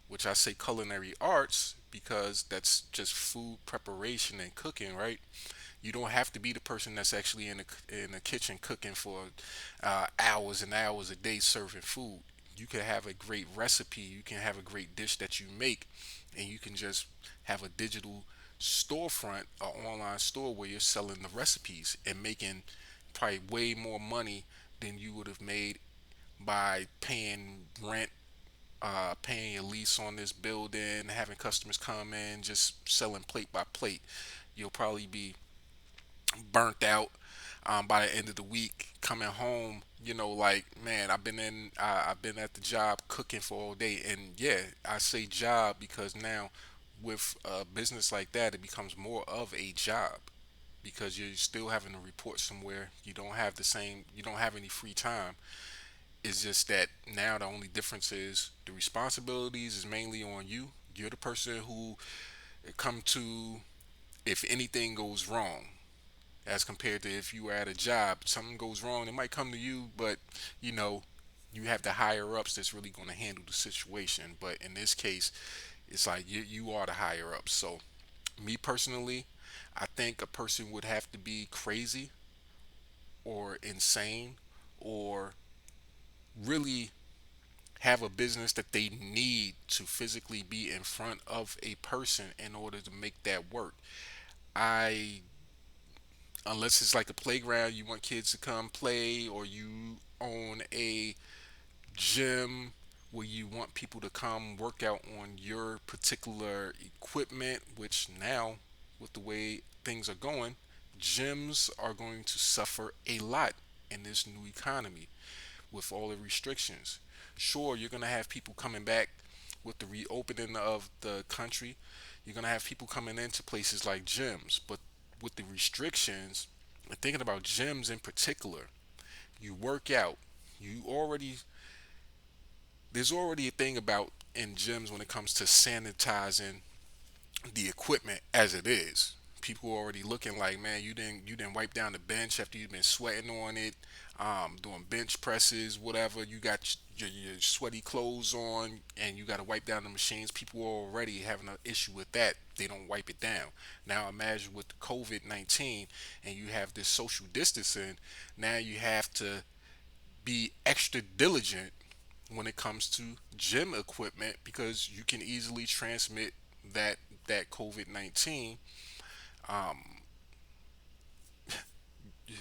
which I say culinary arts because that's just food preparation and cooking, right? You don't have to be the person that's actually in the kitchen cooking for hours and hours a day serving food. You can have a great recipe. You can have a great dish that you make, and you can just have a digital storefront, an online store where you're selling the recipes and making probably way more money than you would have made by paying rent, paying your lease on this building, having customers come in, just selling plate by plate. You'll probably be burnt out by the end of the week. Coming home, like man, I've been at the job cooking for all day, and yeah, I say job because now with a business like that, it becomes more of a job because you're still having to report somewhere. You don't have any free time. It's just that now the only difference is the responsibilities is mainly on you. You're the person who come to if anything goes wrong, as compared to if you were at a job, something goes wrong, it might come to you, but you know, you have the higher ups that's really going to handle the situation. But in this case, it's like you are the higher ups. So, me personally, I think a person would have to be crazy or insane or really have a business that they need to physically be in front of a person in order to make that work. I Unless it's like a playground you want kids to come play or you own a gym where you want people to come work out on your particular equipment, which now with the way things are going, gyms are going to suffer a lot in this new economy with all the restrictions. Sure, you're going to have people coming back with the reopening of the country. You're going to have people coming into places like gyms, but with the restrictions, and thinking about gyms in particular, you work out. You already There's already a thing about in gyms when it comes to sanitizing the equipment as it is. People are already looking like, man, you didn't wipe down the bench after you've been sweating on it, doing bench presses, whatever. You got your sweaty clothes on, and you got to wipe down the machines. People are already having an issue with that. They don't wipe it down. Now imagine with COVID-19, and you have this social distancing. Now you have to be extra diligent when it comes to gym equipment because you can easily transmit that COVID 19. You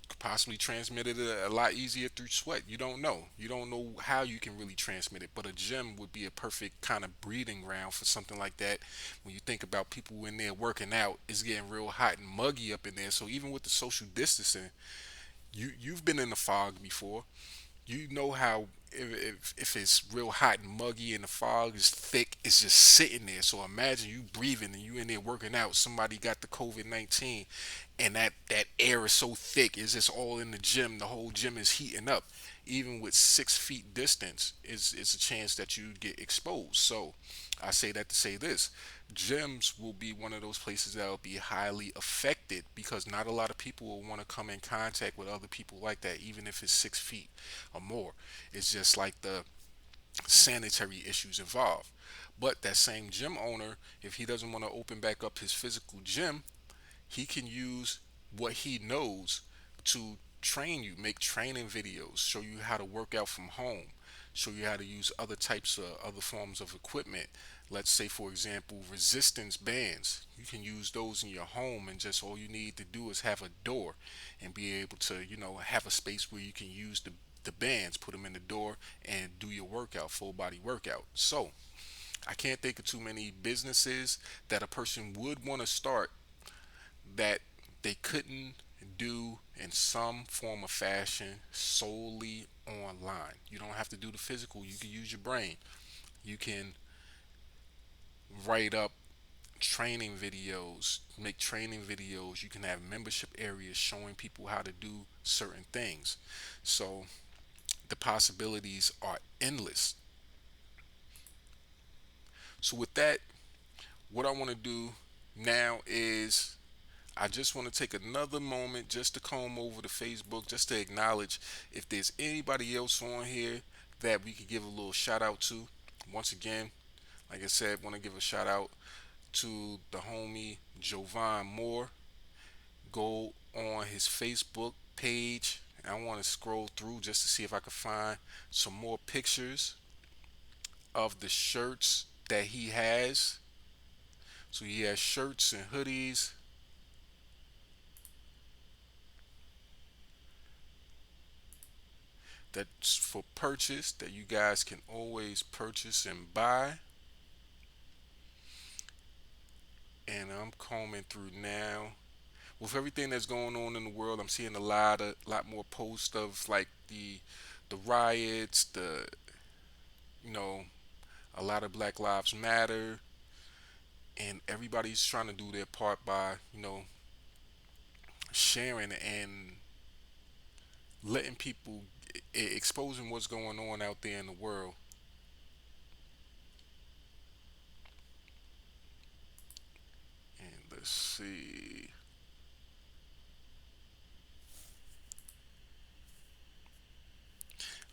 could possibly transmit it a lot easier through sweat. You don't know. You don't know how you can really transmit it, but a gym would be a perfect kind of breeding ground for something like that. When you think about people in there working out, it's getting real hot and muggy up in there. So even with the social distancing, you've been in the fog before. You know how if it's real hot and muggy and the fog is thick, it's just sitting there. So imagine you breathing and you in there working out. Somebody got the COVID-19, and that air is so thick. It's just all in the gym. The whole gym is heating up. Even with 6 feet distance, is a chance that you get exposed. So I say that to say this: gyms will be one of those places that will be highly affected because not a lot of people will want to come in contact with other people like that, even if it's 6 feet or more. It's just like the sanitary issues involved. But that same gym owner, if he doesn't want to open back up his physical gym, he can use what he knows to train you, make training videos, show you how to work out from home, show you how to use other types of other forms of equipment. Let's say, for example, resistance bands. You can use those in your home, and just all you need to do is have a door and be able to, have a space where you can use the bands, put them in the door, and do your workout, full body workout. So, I can't think of too many businesses that a person would want to start that they couldn't do in some form of fashion solely online. You don't have to do the physical. You can use your brain. You can write up training videos, make training videos. You can have membership areas showing people how to do certain things. So the possibilities are endless. So with that, what I want to do now is I just want to take another moment just to comb over the Facebook, just to acknowledge if there's anybody else on here that we could give a little shout out to. Once again, like I said, want to give a shout out to the homie Jovan Moore. Go on his Facebook page. I want to scroll through just to see if I can find some more pictures of the shirts that he has. So he has shirts and hoodies that's for purchase that you guys can always purchase and buy. And I'm combing through now. With everything that's going on in the world, I'm seeing a lot more posts of like the riots, the you know, a lot of Black Lives Matter, and everybody's trying to do their part by, sharing and letting people exposing what's going on out there in the world. And let's see.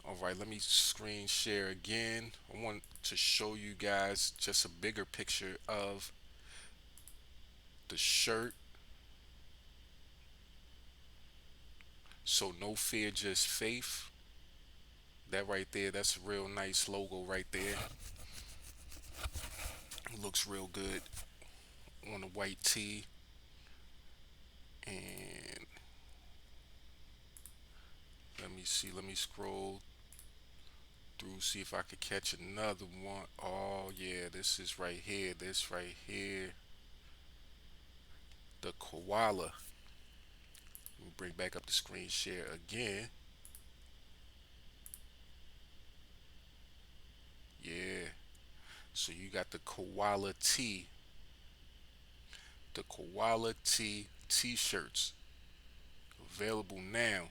All right, let me screen share again. I want to show you guys just a bigger picture of the shirt. So no fear, just faith. That right there, that's a real nice logo right there. It looks real good on the white tee. And let me see, let me scroll through, see if I could catch another one. Oh yeah, this is right here. This right here. The koala. Let me bring back up the screen share again. Yeah. So you got the koala tee. The koala tee t-shirts available now.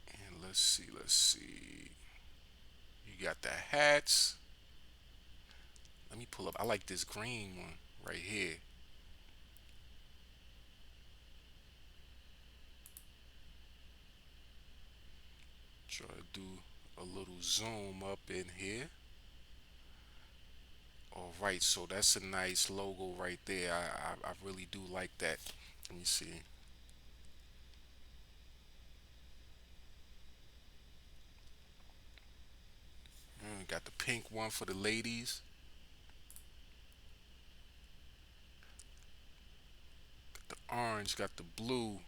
And let's see. You got the hats. Let me pull up. I like this green one right here. Try to do a little zoom up in here. All right, so that's a nice logo right there. I really do like that. Let me see. Got the pink one for the ladies. The orange, got the blue.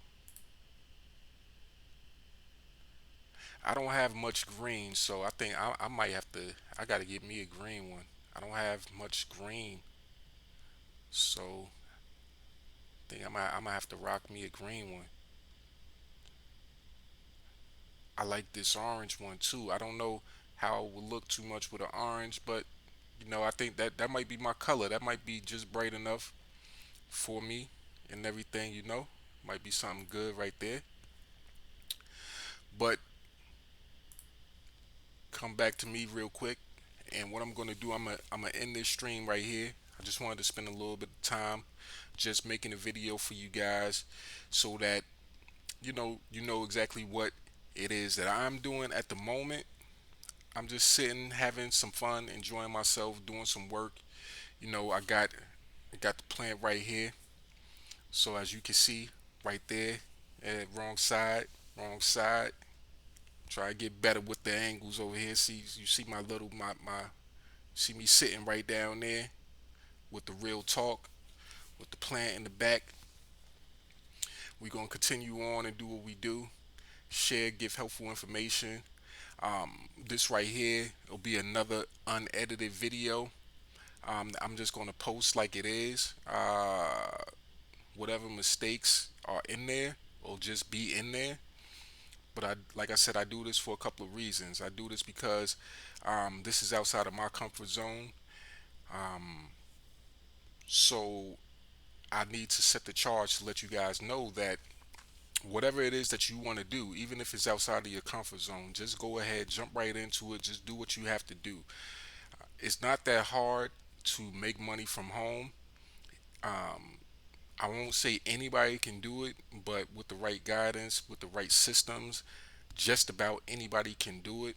I don't have much green, so I think I might have to. I gotta get me a green one. I don't have much green, so I think I might have to rock me a green one. I like this orange one too. I don't know how it will look too much with an orange, but I think that might be my color. That might be just bright enough for me and everything. Might be something good right there. But come back to me real quick, and what I'm gonna do, I'm gonna end this stream right here. I just wanted to spend a little bit of time just making a video for you guys, so that you know exactly what it is that I'm doing at the moment. I'm just sitting, having some fun, enjoying myself, doing some work. I got the plant right here. So as you can see, right there, wrong side, wrong side. Try to get better with the angles over here. See, you see my little my see me sitting right down there with the real talk, with the plant in the back. We're gonna continue on and do what we do. Share, give helpful information. This right here will be another unedited video. I'm just gonna post like it is. Whatever mistakes are in there will just be in there. But like I said, I do this for a couple of reasons. I do this because this is outside of my comfort zone. Um, so I need to set the charge to let you guys know that whatever it is that you want to do, even if it's outside of your comfort zone, just go ahead, jump right into it. Just do what you have to do. It's not that hard to make money from home. Um, I won't say anybody can do it, but with the right guidance, with the right systems, just about anybody can do it.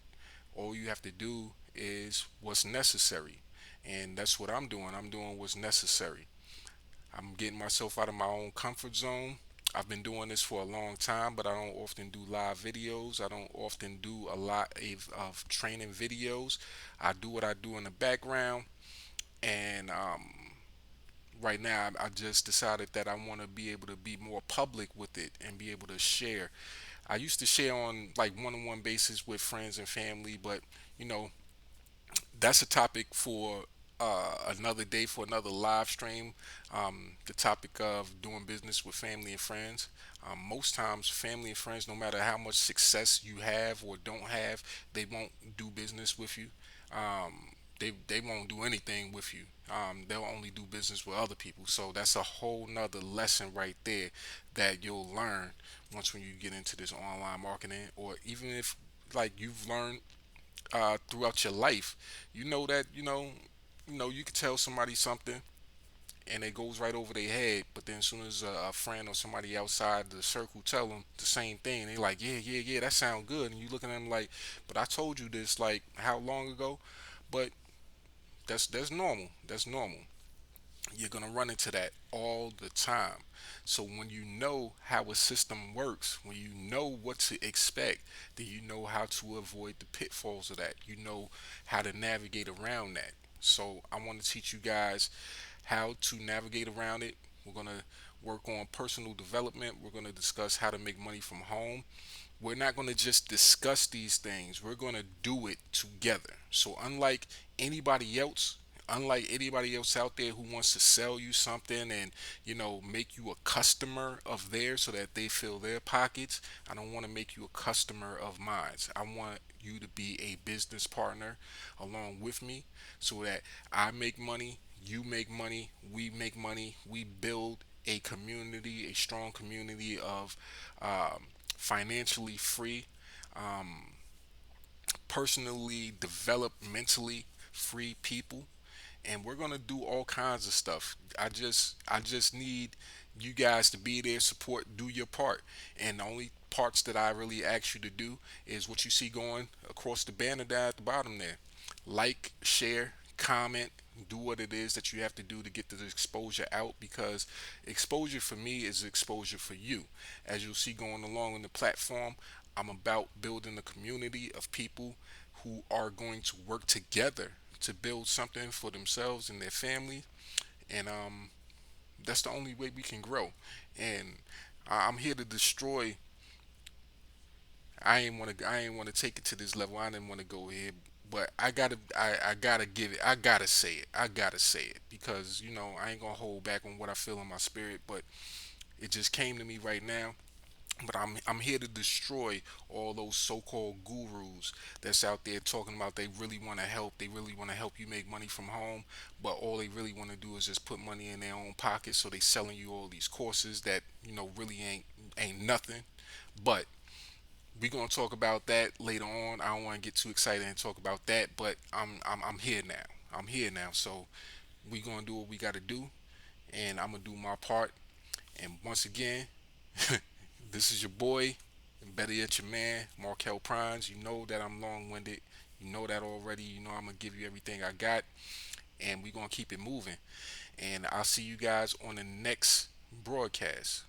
All you have to do is what's necessary. And that's what I'm doing. I'm doing what's necessary. I'm getting myself out of my own comfort zone. I've been doing this for a long time, but I don't often do live videos. I don't often do a lot of training videos. I do what I do in the background. And right now, I just decided that I want to be able to be more public with it and be able to share. I used to share on like one-on-one basis with friends and family, but you know, that's a topic for another day, for another live stream. The topic of doing business with family and friends. Most times, family and friends, no matter how much success you have or don't have, they won't do business with you. They won't do anything with you. They'll only do business with other people. So that's a whole nother lesson right there that you'll learn once when you get into this online marketing, or even if like you've learned throughout your life. You know that you can tell somebody something and it goes right over their head, but then as soon as a friend or somebody outside the circle tell them the same thing, they like, yeah, yeah, yeah, that sound good, and you looking at them like, but I told you this like how long ago? But that's normal. That's normal. You're going to run into that all the time. So when you know how a system works, when you know what to expect, then you know how to avoid the pitfalls of that. You know how to navigate around that. So I want to teach you guys how to navigate around it. We're going to work on personal development. We're going to discuss how to make money from home. We're not going to just discuss these things. We're going to do it together. So unlike anybody else out there who wants to sell you something and make you a customer of theirs so that they fill their pockets, I don't want to make you a customer of mine. I want you to be a business partner along with me so that I make money, you make money, we make money, we build a community, a strong community of financially free, um, personally developed, mentally free people, and we're gonna do all kinds of stuff. I just need you guys to be there, support, do your part, and the only parts that I really ask you to do is what you see going across the banner down at the bottom there. Like, share, comment, do what it is that you have to do to get the exposure out, because exposure for me is exposure for you. As you'll see going along on the platform, I'm about building a community of people who are going to work together to build something for themselves and their family, and that's the only way we can grow. And I'm here to destroy. I ain't want to take it to this level. I didn't want to go here, but I gotta give it. I gotta say it. I gotta say it because I ain't gonna hold back on what I feel in my spirit, but it just came to me right now. But I'm here to destroy all those so-called gurus that's out there talking about they really want to help. They really want to help you make money from home, but all they really want to do is just put money in their own pocket. So they selling you all these courses that really ain't nothing. But we gonna talk about that later on. I don't want to get too excited and talk about that, but I'm here now. I'm here now. So we gonna do what we gotta do, and I'm gonna do my part. And once again, this is your boy, and better yet, your man, Markel Prines. You know that I'm long winded. You know that already. You know I'm going to give you everything I got, and we're going to keep it moving. And I'll see you guys on the next broadcast.